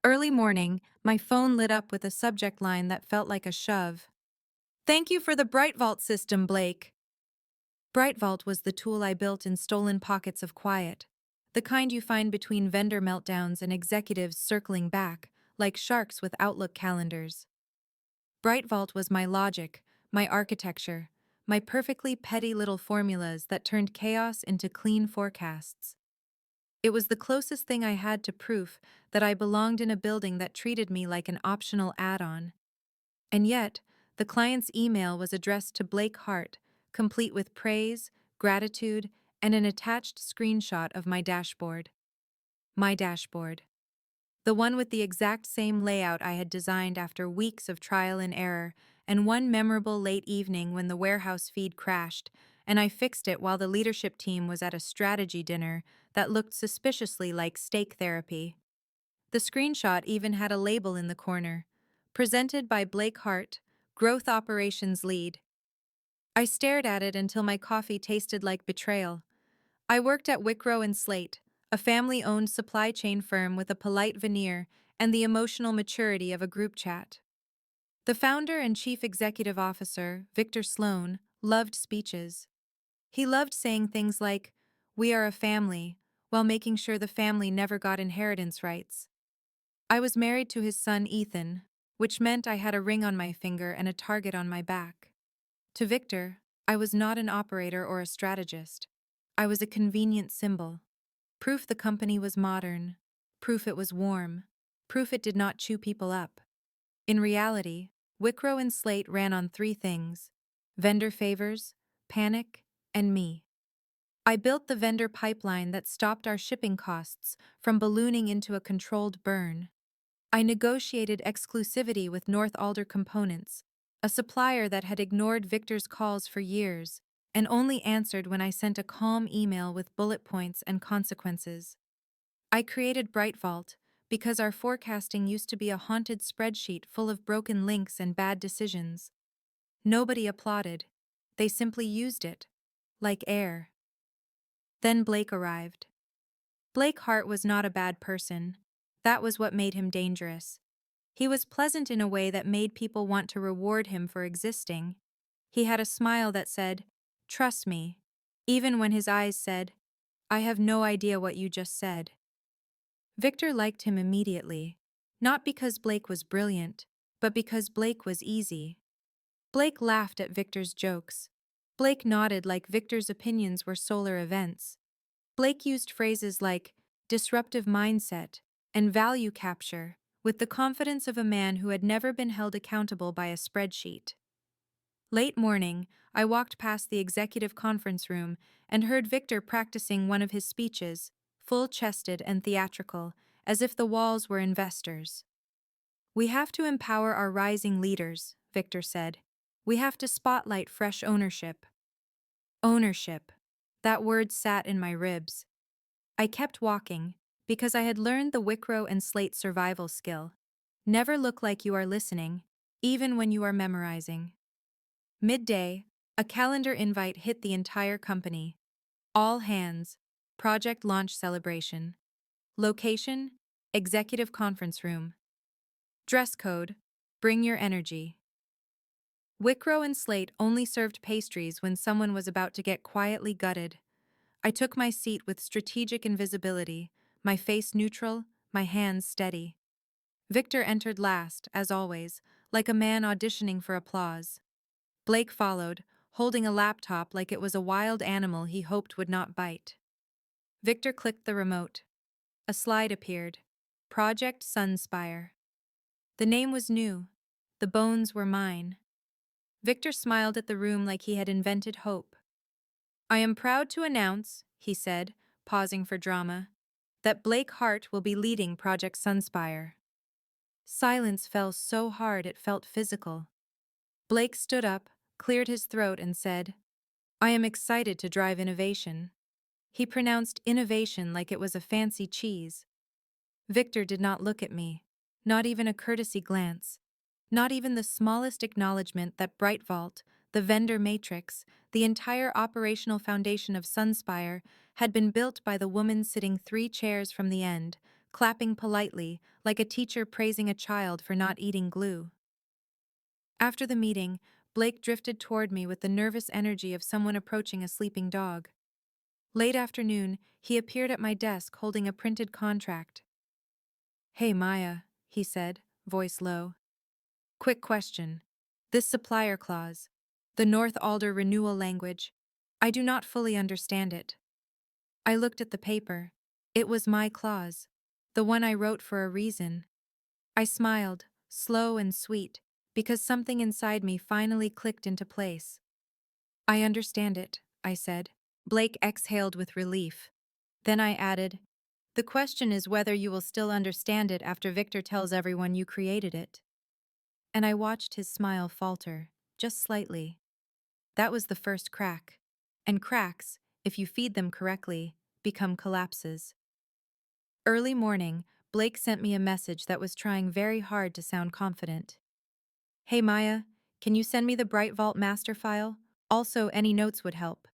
Early morning, my phone lit up with a subject line that felt like a shove. Thank you for the Bright Vault system, Blake. Bright Vault was the tool I built in stolen pockets of quiet, the kind you find between vendor meltdowns and executives circling back, like sharks with Outlook calendars. Bright Vault was my logic, my architecture, my perfectly petty little formulas that turned chaos into clean forecasts. It was the closest thing I had to proof that I belonged in a building that treated me like an optional add-on. And yet, the client's email was addressed to Blake Hart, complete with praise, gratitude, and an attached screenshot of my dashboard. My dashboard. The one with the exact same layout I had designed after weeks of trial and error, and one memorable late evening when the warehouse feed crashed, and I fixed it while the leadership team was at a strategy dinner that looked suspiciously like steak therapy. The screenshot even had a label in the corner. Presented by Blake Hart, Growth Operations Lead. I stared at it until my coffee tasted like betrayal. I worked at Wickrow and Slate, a family-owned supply chain firm with a polite veneer and the emotional maturity of a group chat. The founder and chief executive officer, Victor Sloan, loved speeches. He loved saying things like, "We are a family," while making sure the family never got inheritance rights. I was married to his son Ethan, which meant I had a ring on my finger and a target on my back. To Victor, I was not an operator or a strategist. I was a convenient symbol. Proof the company was modern. Proof it was warm. Proof it did not chew people up. In reality, Wickrow and Slate ran on three things: vendor favors, panic, and me. I built the vendor pipeline that stopped our shipping costs from ballooning into a controlled burn. I negotiated exclusivity with North Alder Components, a supplier that had ignored Victor's calls for years and only answered when I sent a calm email with bullet points and consequences. I created Brightvault because our forecasting used to be a haunted spreadsheet full of broken links and bad decisions. Nobody applauded. They simply used it, like air. Then Blake arrived. Blake Hart was not a bad person. That was what made him dangerous. He was pleasant in a way that made people want to reward him for existing. He had a smile that said, "Trust me," even when his eyes said, "I have no idea what you just said." Victor liked him immediately, not because Blake was brilliant, but because Blake was easy. Blake laughed at Victor's jokes. Blake nodded like Victor's opinions were solar events. Blake used phrases like disruptive mindset and value capture with the confidence of a man who had never been held accountable by a spreadsheet. Late morning, I walked past the executive conference room and heard Victor practicing one of his speeches, full-chested and theatrical, as if the walls were investors. "We have to empower our rising leaders," Victor said. "We have to spotlight fresh ownership." Ownership. That word sat in my ribs. I kept walking, because I had learned the Wickrow and Slate survival skill. Never look like you are listening, even when you are memorizing. Midday, a calendar invite hit the entire company. All hands. Project launch celebration. Location: executive conference room. Dress code: bring your energy. Wickrow and Slate only served pastries when someone was about to get quietly gutted. I took my seat with strategic invisibility, my face neutral, my hands steady. Victor entered last, as always, like a man auditioning for applause. Blake followed, holding a laptop like it was a wild animal he hoped would not bite. Victor clicked the remote. A slide appeared. Project Sunspire. The name was new. The bones were mine. Victor smiled at the room like he had invented hope. "I am proud to announce," he said, pausing for drama, "that Blake Hart will be leading Project Sunspire." Silence fell so hard it felt physical. Blake stood up, cleared his throat, and said, "I am excited to drive innovation." He pronounced innovation like it was a fancy cheese. Victor did not look at me, not even a courtesy glance, not even the smallest acknowledgement that Brightvault, the vendor matrix, the entire operational foundation of Sunspire, had been built by the woman sitting 3 chairs from the end, clapping politely, like a teacher praising a child for not eating glue. After the meeting, Blake drifted toward me with the nervous energy of someone approaching a sleeping dog. Late afternoon, he appeared at my desk holding a printed contract. "Hey Maya," he said, voice low. "Quick question. This supplier clause, the North Alder renewal language, I do not fully understand it." I looked at the paper. It was my clause, the one I wrote for a reason. I smiled, slow and sweet, because something inside me finally clicked into place. "I understand it," I said. Blake exhaled with relief. Then I added, "The question is whether you will still understand it after Victor tells everyone you created it." And I watched his smile falter, just slightly. That was the first crack. And cracks, if you feed them correctly, become collapses. Early morning, Blake sent me a message that was trying very hard to sound confident. "Hey Maya, can you send me the Bright Vault master file? Also, any notes would help."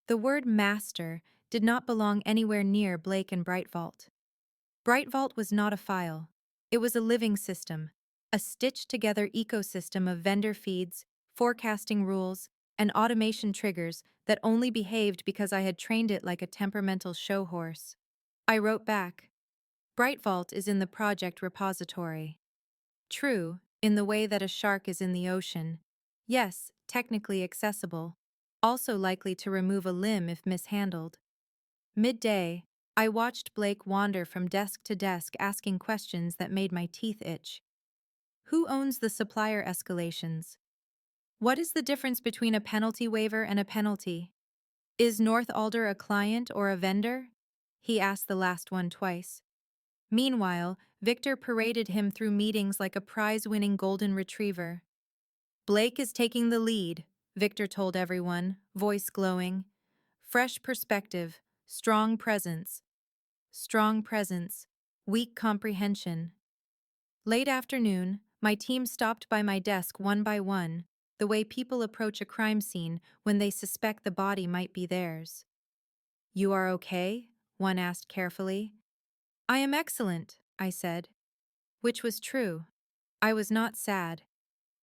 The word master did not belong anywhere near Blake and Bright Vault. Bright Vault was not a file. It was a living system, a stitched-together ecosystem of vendor feeds, forecasting rules, and automation triggers that only behaved because I had trained it like a temperamental show horse. I wrote back, "Bright Vault is in the project repository. True, in the way that a shark is in the ocean. Yes, technically accessible. Also likely to remove a limb if mishandled." Midday, I watched Blake wander from desk to desk asking questions that made my teeth itch. Who owns the supplier escalations? What is the difference between a penalty waiver and a penalty? Is North Alder a client or a vendor? He asked the last one twice. Meanwhile, Victor paraded him through meetings like a prize-winning golden retriever. "Blake is taking the lead," Victor told everyone, voice glowing. "Fresh perspective, strong presence. Strong presence, weak comprehension." Late afternoon, my team stopped by my desk one by one, the way people approach a crime scene when they suspect the body might be theirs. "You are okay?" one asked carefully. "I am excellent," I said. Which was true. I was not sad.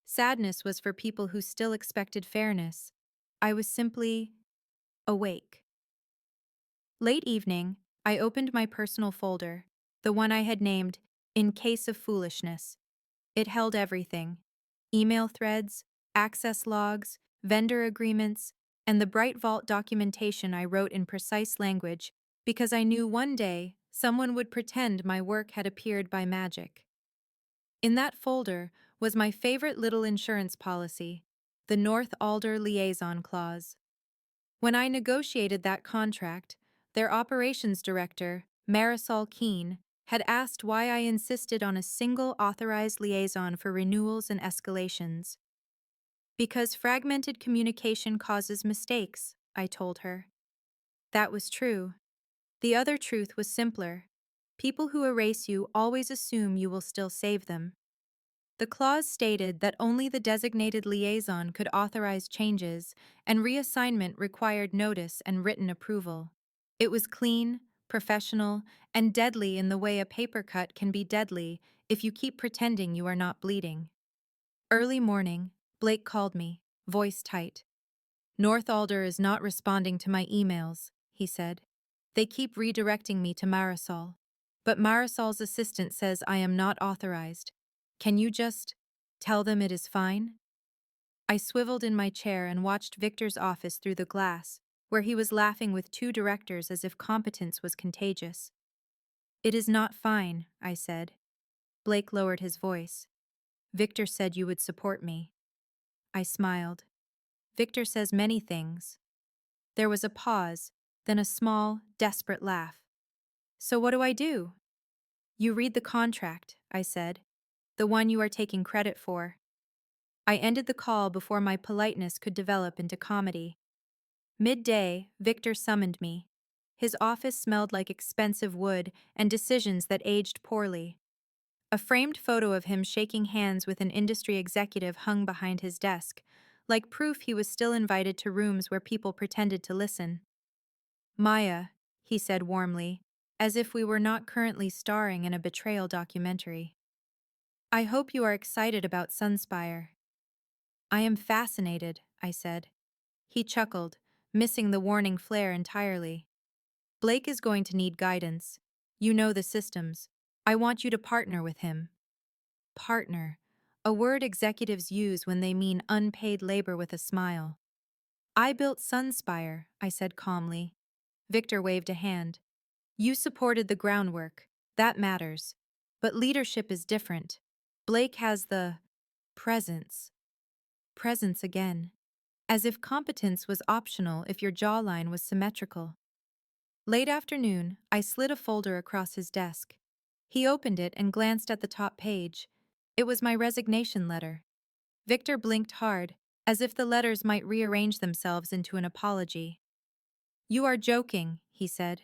Sadness was for people who still expected fairness. I was simply awake. Late evening, I opened my personal folder, the one I had named "In Case of Foolishness." It held everything: email threads, access logs, vendor agreements, and the Bright Vault documentation I wrote in precise language because I knew one day someone would pretend my work had appeared by magic. In that folder was my favorite little insurance policy, the North Alder Liaison Clause. When I negotiated that contract, their operations director, Marisol Keene, had asked why I insisted on a single authorized liaison for renewals and escalations. "Because fragmented communication causes mistakes," I told her. That was true. The other truth was simpler. People who erase you always assume you will still save them. The clause stated that only the designated liaison could authorize changes, and reassignment required notice and written approval. It was clean, professional, and deadly in the way a paper cut can be deadly if you keep pretending you are not bleeding. Early morning, Blake called me, voice tight. "North Alder is not responding to my emails," he said. "They keep redirecting me to Marisol. But Marisol's assistant says I am not authorized. Can you just tell them it is fine?" I swiveled in my chair and watched Victor's office through the glass, where he was laughing with two directors as if competence was contagious. "It is not fine," I said. Blake lowered his voice. "Victor said you would support me." I smiled. "Victor says many things." There was a pause, then a small, desperate laugh. "So what do I do?" "You read the contract," I said. "The one you are taking credit for." I ended the call before my politeness could develop into comedy. Midday, Victor summoned me. His office smelled like expensive wood and decisions that aged poorly. A framed photo of him shaking hands with an industry executive hung behind his desk, like proof he was still invited to rooms where people pretended to listen. "Maya," he said warmly, as if we were not currently starring in a betrayal documentary. I hope you are excited about Sunspire. I am fascinated, I said. He chuckled, missing the warning flare entirely. Blake is going to need guidance. You know the systems. I want you to partner with him. Partner, a word executives use when they mean unpaid labor with a smile. I built Sunspire, I said calmly. Victor waved a hand. You supported the groundwork. That matters. But leadership is different. Blake has the presence. Presence again. As if competence was optional if your jawline was symmetrical. Late afternoon, I slid a folder across his desk. He opened it and glanced at the top page. It was my resignation letter. Victor blinked hard, as if the letters might rearrange themselves into an apology. You are joking, he said.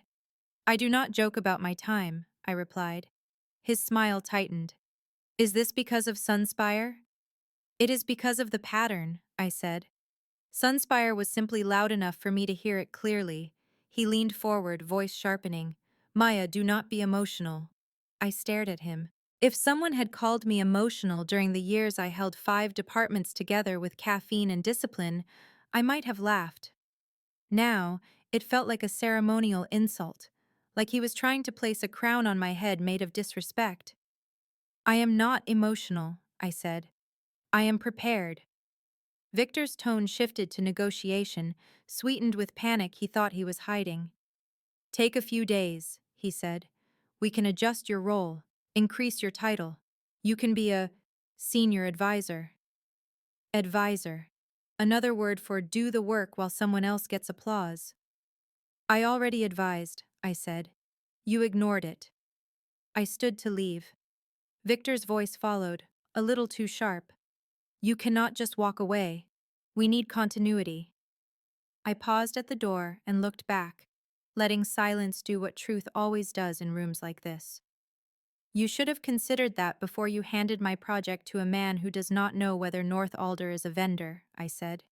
I do not joke about my time, I replied. His smile tightened. Is this because of Sunspire? It is because of the pattern, I said. Sunspire was simply loud enough for me to hear it clearly. He leaned forward, voice sharpening. Maya, do not be emotional. I stared at him. If someone had called me emotional during the years I held 5 departments together with caffeine and discipline, I might have laughed. Now, it felt like a ceremonial insult, like he was trying to place a crown on my head made of disrespect. I am not emotional, I said. I am prepared. Victor's tone shifted to negotiation, sweetened with panic he thought he was hiding. Take a few days, he said. We can adjust your role, increase your title. You can be a senior advisor. Advisor. Another word for do the work while someone else gets applause. I already advised, I said. You ignored it. I stood to leave. Victor's voice followed, a little too sharp. You cannot just walk away. We need continuity. I paused at the door and looked back, letting silence do what truth always does in rooms like this. You should have considered that before you handed my project to a man who does not know whether North Alder is a vendor, I said.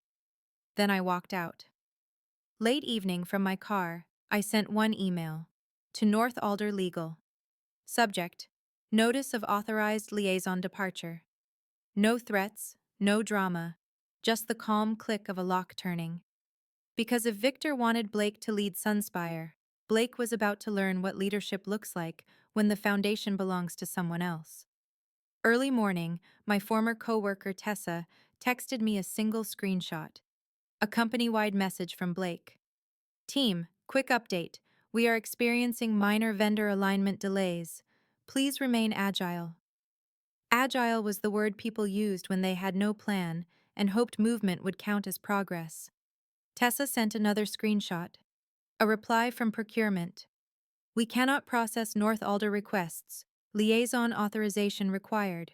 Then I walked out. Late evening from my car, I sent one email. To North Alder Legal. Subject: Notice of authorized liaison departure. No threats, no drama, just the calm click of a lock turning. Because if Victor wanted Blake to lead Sunspire, Blake was about to learn what leadership looks like when the foundation belongs to someone else. Early morning, my former coworker Tessa texted me a single screenshot. A company-wide message from Blake. Team, quick update. We are experiencing minor vendor alignment delays. Please remain agile. Agile was the word people used when they had no plan and hoped movement would count as progress. Tessa sent another screenshot. A reply from procurement. We cannot process North Alder requests. Liaison authorization required.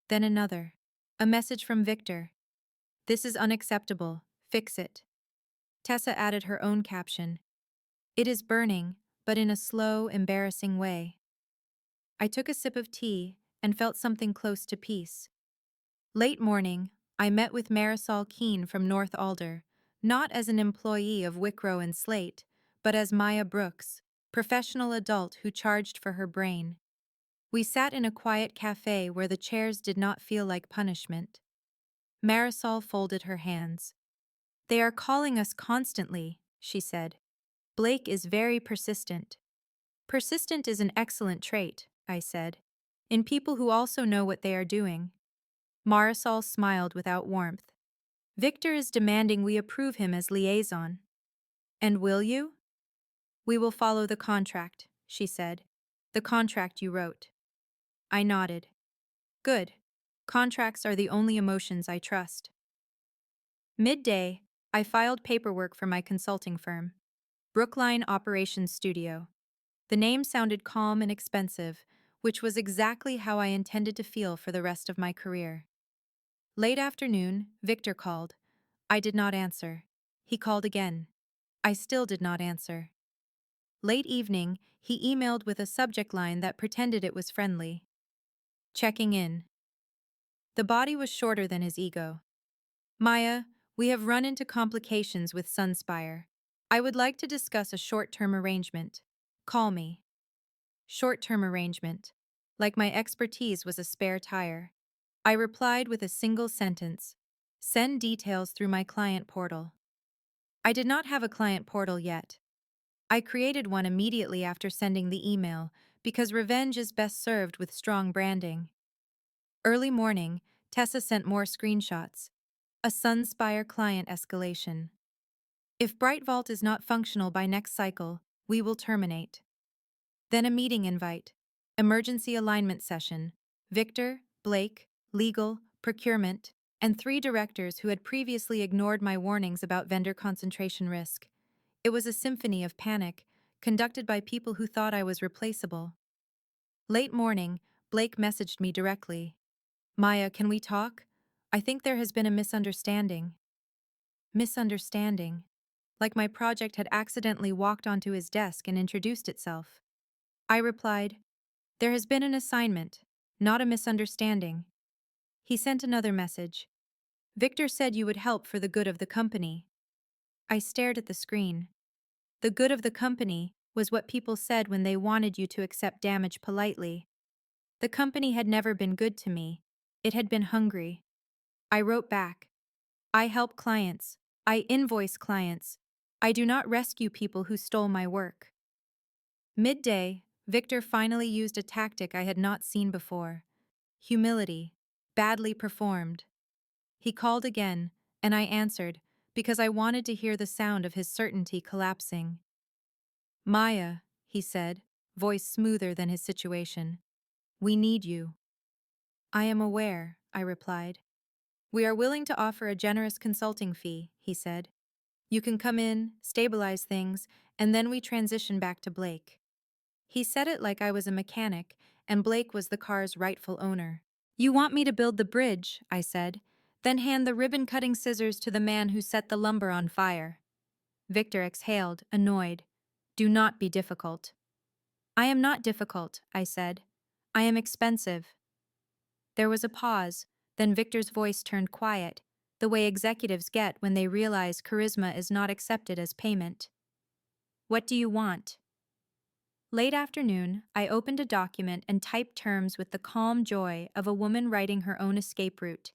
Then another. A message from Victor. This is unacceptable. Fix it. Tessa added her own caption. It is burning, but in a slow, embarrassing way. I took a sip of tea and felt something close to peace. Late morning, I met with Marisol Keene from North Alder, not as an employee of Wickrow and Slate, but as Maya Brooks, professional adult who charged for her brain. We sat in a quiet cafe where the chairs did not feel like punishment. Marisol folded her hands. They are calling us constantly, she said. Blake is very persistent. Persistent is an excellent trait, I said, in people who also know what they are doing. Marisol smiled without warmth. Victor is demanding we approve him as liaison. And will you? We will follow the contract, she said. The contract you wrote. I nodded. Good. Contracts are the only emotions I trust. Midday, I filed paperwork for my consulting firm, Brookline Operations Studio. The name sounded calm and expensive, which was exactly how I intended to feel for the rest of my career. Late afternoon, Victor called. I did not answer. He called again. I still did not answer. Late evening, he emailed with a subject line that pretended it was friendly. Checking in. The body was shorter than his ego. Maya, we have run into complications with Sunspire. I would like to discuss a short-term arrangement. Call me. Short-term arrangement. Like my expertise was a spare tire. I replied with a single sentence. Send details through my client portal. I did not have a client portal yet. I created one immediately after sending the email because revenge is best served with strong branding. Early morning, Tessa sent more screenshots. A Sunspire client escalation. If Brightvault is not functional by next cycle, we will terminate. Then a meeting invite. Emergency alignment session. Victor, Blake, legal, procurement, and 3 directors who had previously ignored my warnings about vendor concentration risk. It was a symphony of panic, conducted by people who thought I was replaceable. Late morning, Blake messaged me directly. Maya, can we talk? I think there has been a misunderstanding. Misunderstanding. Like my project had accidentally walked onto his desk and introduced itself. I replied, there has been an assignment, not a misunderstanding. He sent another message. Victor said you would help for the good of the company. I stared at the screen. The good of the company was what people said when they wanted you to accept damage politely. The company had never been good to me. It had been hungry. I wrote back. I help clients. I invoice clients. I do not rescue people who stole my work. Midday, Victor finally used a tactic I had not seen before. Humility, badly performed. He called again, and I answered, because I wanted to hear the sound of his certainty collapsing. Maya, he said, voice smoother than his situation. We need you. I am aware, I replied. We are willing to offer a generous consulting fee, he said. You can come in, stabilize things, and then we transition back to Blake. He said it like I was a mechanic, and Blake was the car's rightful owner. You want me to build the bridge, I said, then hand the ribbon-cutting scissors to the man who set the lumber on fire. Victor exhaled, annoyed. Do not be difficult. I am not difficult, I said. I am expensive. There was a pause, then Victor's voice turned quiet, the way executives get when they realize charisma is not accepted as payment. What do you want? Late afternoon, I opened a document and typed terms with the calm joy of a woman writing her own escape route.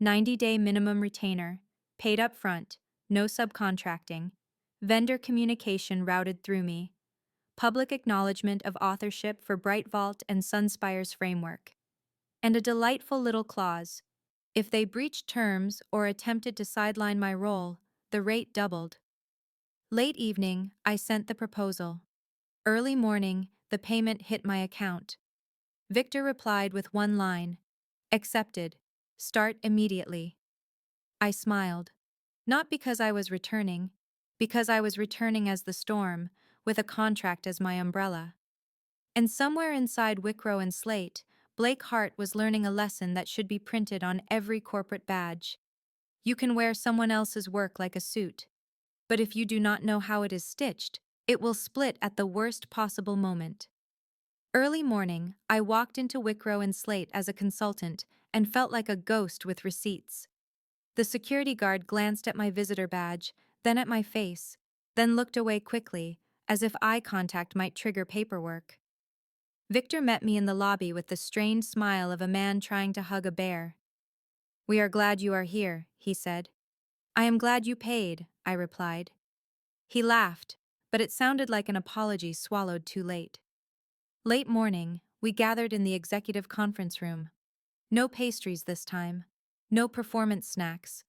90-day minimum retainer, paid up front, no subcontracting, vendor communication routed through me, public acknowledgement of authorship for Brightvault and Sunspire's framework, and a delightful little clause. If they breached terms or attempted to sideline my role, the rate doubled. Late evening, I sent the proposal. Early morning, the payment hit my account. Victor replied with one line. Accepted. Start immediately. I smiled. Not because I was returning, because I was returning as the storm, with a contract as my umbrella. And somewhere inside Wickrow and Slate, Blake Hart was learning a lesson that should be printed on every corporate badge. You can wear someone else's work like a suit, but if you do not know how it is stitched, it will split at the worst possible moment. Early morning, I walked into Wickrow and Slate as a consultant and felt like a ghost with receipts. The security guard glanced at my visitor badge, then at my face, then looked away quickly, as if eye contact might trigger paperwork. Victor met me in the lobby with the strained smile of a man trying to hug a bear. We are glad you are here, he said. I am glad you paid, I replied. He laughed, but it sounded like an apology swallowed too late. Late morning, we gathered in the executive conference room. No pastries this time. No performance snacks.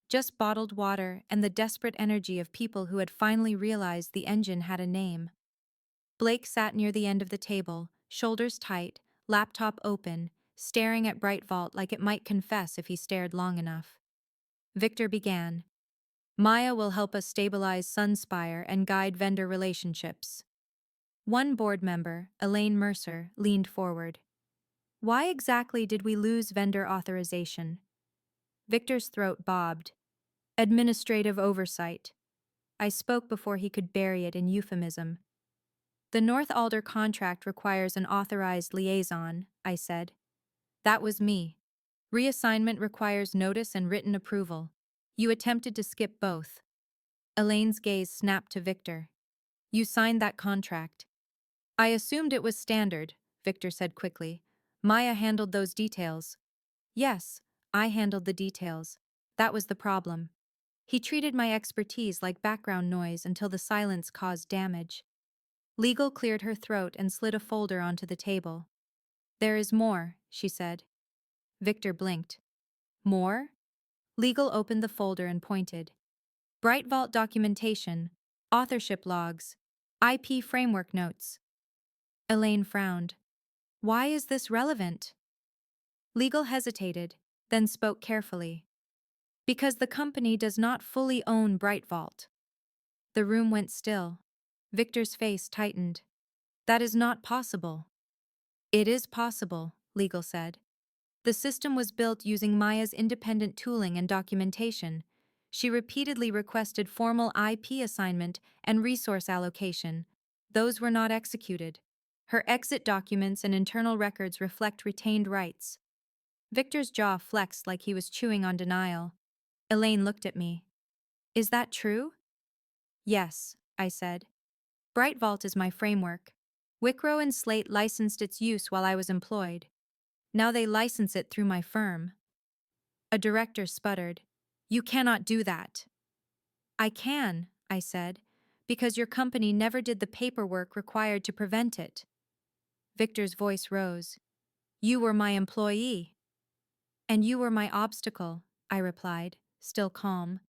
Just bottled water and the desperate energy of people who had finally realized the engine had a name. Blake sat near the end of the table, shoulders tight, laptop open, staring at Brightvault like it might confess if he stared long enough. Victor began. Maya will help us stabilize Sunspire and guide vendor relationships. One board member, Elaine Mercer, leaned forward. Why exactly did we lose vendor authorization? Victor's throat bobbed. Administrative oversight. I spoke before he could bury it in euphemism. The North Alder contract requires an authorized liaison, I said. That was me. Reassignment requires notice and written approval. You attempted to skip both. Elaine's gaze snapped to Victor. You signed that contract. I assumed it was standard, Victor said quickly. Maya handled those details. Yes, I handled the details. That was the problem. He treated my expertise like background noise until the silence caused damage. Legal cleared her throat and slid a folder onto the table. There is more, she said. Victor blinked. More? Legal opened the folder and pointed. Bright Vault documentation, authorship logs, IP framework notes. Elaine frowned. Why is this relevant? Legal hesitated, then spoke carefully. Because the company does not fully own Bright Vault. The room went still. Victor's face tightened. That is not possible. It is possible, Legal said. The system was built using Maya's independent tooling and documentation. She repeatedly requested formal IP assignment and resource allocation. Those were not executed. Her exit documents and internal records reflect retained rights. Victor's jaw flexed like he was chewing on denial. Elaine looked at me. Is that true? Yes, I said. Bright Vault is my framework. Wicrow and Slate licensed its use while I was employed. Now they license it through my firm. A director sputtered. You cannot do that. I can, I said, because your company never did the paperwork required to prevent it. Victor's voice rose. You were my employee. And you were my obstacle, I replied, still calm.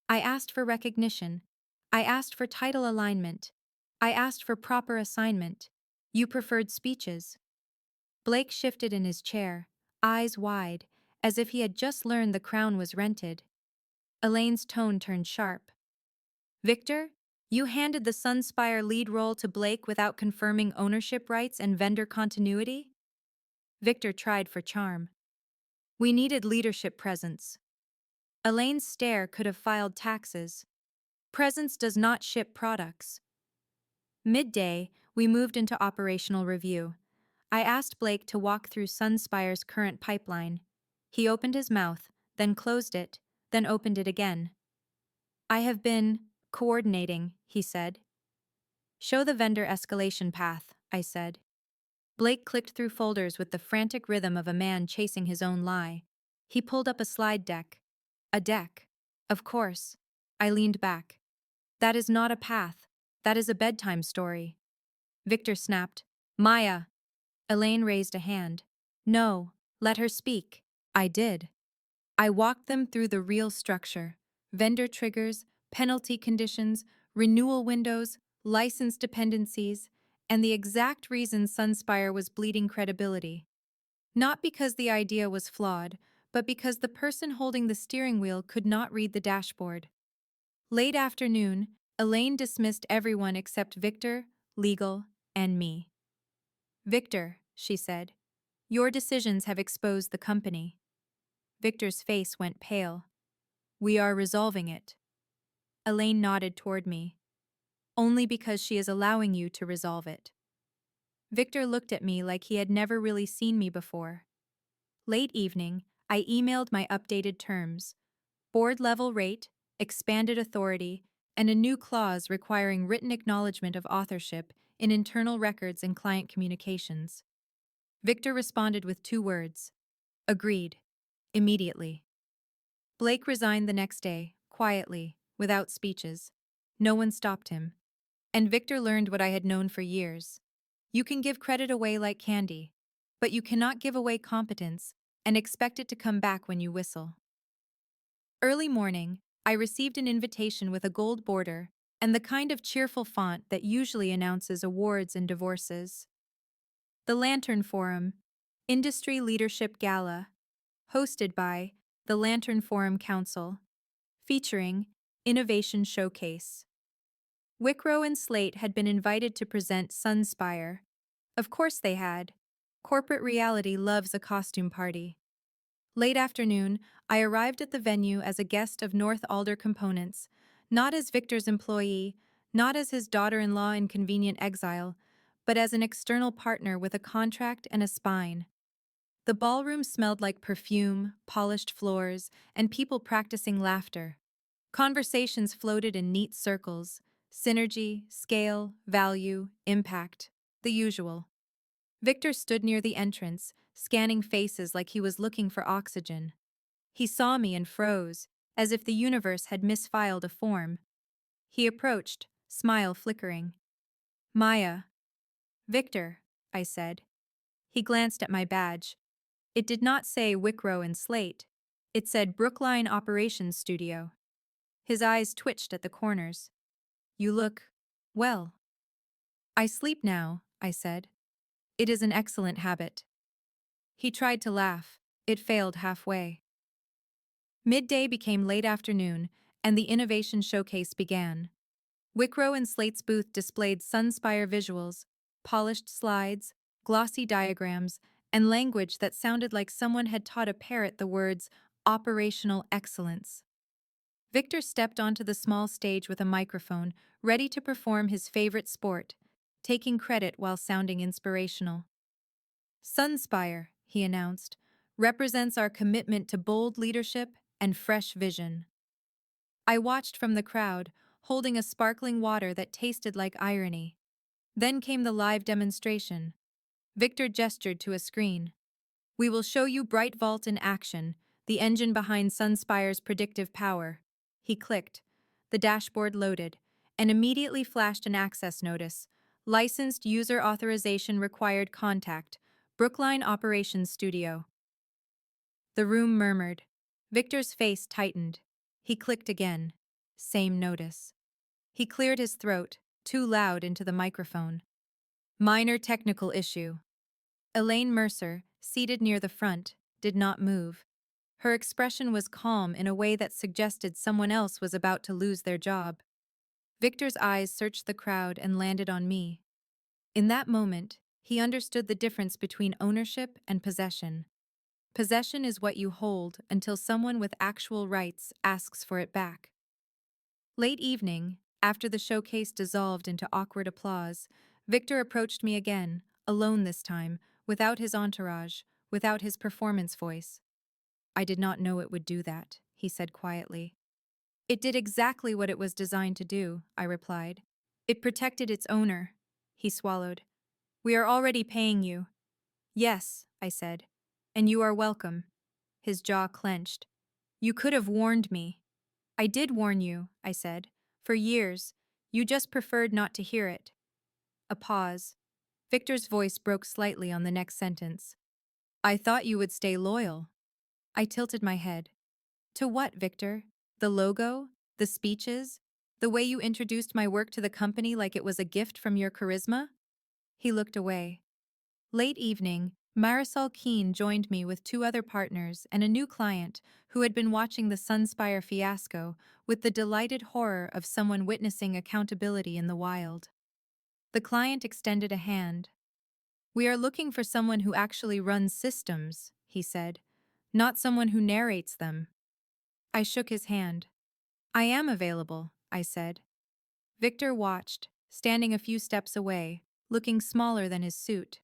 I asked for recognition. I asked for title alignment. I asked for proper assignment. You preferred speeches. Blake shifted in his chair, eyes wide, as if he had just learned the crown was rented. Elaine's tone turned sharp. Victor, you handed the Sunspire lead role to Blake without confirming ownership rights and vendor continuity? Victor tried for charm. We needed leadership presence. Elaine's stare could have filed taxes. Presence does not ship products. Midday, we moved into operational review. I asked Blake to walk through Sunspire's current pipeline. He opened his mouth, then closed it, then opened it again. I have been coordinating, he said. Show the vendor escalation path, I said. Blake clicked through folders with the frantic rhythm of a man chasing his own lie. He pulled up a slide deck. A deck. Of course. I leaned back. That is not a path. That is a bedtime story. Victor snapped. Maya. Elaine raised a hand. No, let her speak. I did. I walked them through the real structure. Vendor triggers, penalty conditions, renewal windows, license dependencies, and the exact reason Sunspire was bleeding credibility. Not because the idea was flawed, but because the person holding the steering wheel could not read the dashboard. Late afternoon, Elaine dismissed everyone except Victor, Legal, and me. Victor, she said, your decisions have exposed the company. Victor's face went pale. We are resolving it. Elaine nodded toward me. Only because she is allowing you to resolve it. Victor looked at me like he had never really seen me before. Late evening, I emailed my updated terms. Board-level rate, expanded authority, and a new clause requiring written acknowledgement of authorship in internal records and client communications. Victor responded with 2 words. Agreed. Immediately. Blake resigned the next day, quietly, without speeches. No one stopped him. And Victor learned what I had known for years. You can give credit away like candy, but you cannot give away competence and expect it to come back when you whistle. Early morning, I received an invitation with a gold border and the kind of cheerful font that usually announces awards and divorces. The Lantern Forum, Industry Leadership Gala, hosted by the Lantern Forum Council, featuring Innovation Showcase. Wicrow and Slate had been invited to present Sunspire. Of course they had. Corporate reality loves a costume party. Late afternoon, I arrived at the venue as a guest of North Alder Components, not as Victor's employee, not as his daughter-in-law in convenient exile, but as an external partner with a contract and a spine. The ballroom smelled like perfume, polished floors, and people practicing laughter. Conversations floated in neat circles: synergy, scale, value, impact. The usual. Victor stood near the entrance, scanning faces like he was looking for oxygen. He saw me and froze, as if the universe had misfiled a form. He approached, smile flickering. Maya. Victor, I said. He glanced at my badge. It did not say Wickrow and Slate. It said Brookline Operations Studio. His eyes twitched at the corners. You look, well. I sleep now, I said. It is an excellent habit. He tried to laugh. It failed halfway. Midday became late afternoon, and the innovation showcase began. Wickrow and Slate's booth displayed Sunspire visuals, polished slides, glossy diagrams, and language that sounded like someone had taught a parrot the words operational excellence. Victor stepped onto the small stage with a microphone, ready to perform his favorite sport, taking credit while sounding inspirational. Sunspire, he announced, represents our commitment to bold leadership and fresh vision. I watched from the crowd, holding a sparkling water that tasted like irony. Then came the live demonstration. Victor gestured to a screen. We will show you Bright Vault in action, the engine behind Sunspire's predictive power. He clicked. The dashboard loaded, and immediately flashed an access notice. Licensed user authorization required contact. Brookline Operations Studio. The room murmured. Victor's face tightened. He clicked again. Same notice. He cleared his throat, too loud into the microphone. Minor technical issue. Elaine Mercer, seated near the front, did not move. Her expression was calm in a way that suggested someone else was about to lose their job. Victor's eyes searched the crowd and landed on me. In that moment, he understood the difference between ownership and possession. Possession is what you hold until someone with actual rights asks for it back. Late evening, after the showcase dissolved into awkward applause, Victor approached me again, alone this time, without his entourage, without his performance voice. I did not know it would do that, he said quietly. It did exactly what it was designed to do, I replied. It protected its owner. He swallowed. We are already paying you. Yes, I said. And you are welcome. His jaw clenched. You could have warned me. I did warn you, I said. For years. You just preferred not to hear it. A pause. Victor's voice broke slightly on the next sentence. I thought you would stay loyal. I tilted my head. To what, Victor? The logo? The speeches? The way you introduced my work to the company like it was a gift from your charisma? He looked away. Late evening, Marisol Keene joined me with two other partners and a new client who had been watching the Sunspire fiasco with the delighted horror of someone witnessing accountability in the wild. The client extended a hand. We are looking for someone who actually runs systems, he said, not someone who narrates them. I shook his hand. I am available, I said. Victor watched, standing a few steps away, looking smaller than his suit.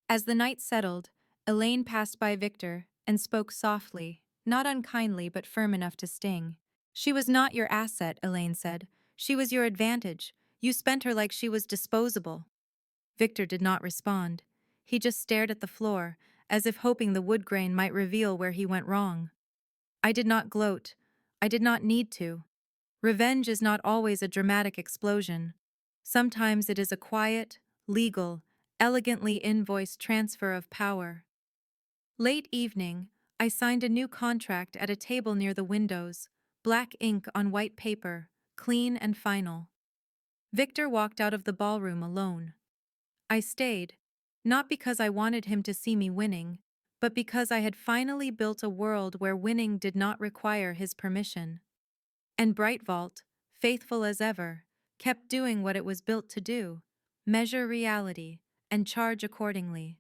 As the night settled, Elaine passed by Victor and spoke softly, not unkindly but firm enough to sting. She was not your asset, Elaine said. She was your advantage. You spent her like she was disposable. Victor did not respond. He just stared at the floor, as if hoping the wood grain might reveal where he went wrong. I did not gloat. I did not need to. Revenge is not always a dramatic explosion. Sometimes it is a quiet, legal, elegantly invoiced transfer of power. Late evening, I signed a new contract at a table near the windows, black ink on white paper, clean and final. Victor walked out of the ballroom alone. I stayed, not because I wanted him to see me winning, but because I had finally built a world where winning did not require his permission. And Bright Vault, faithful as ever, kept doing what it was built to do: measure reality and charge accordingly.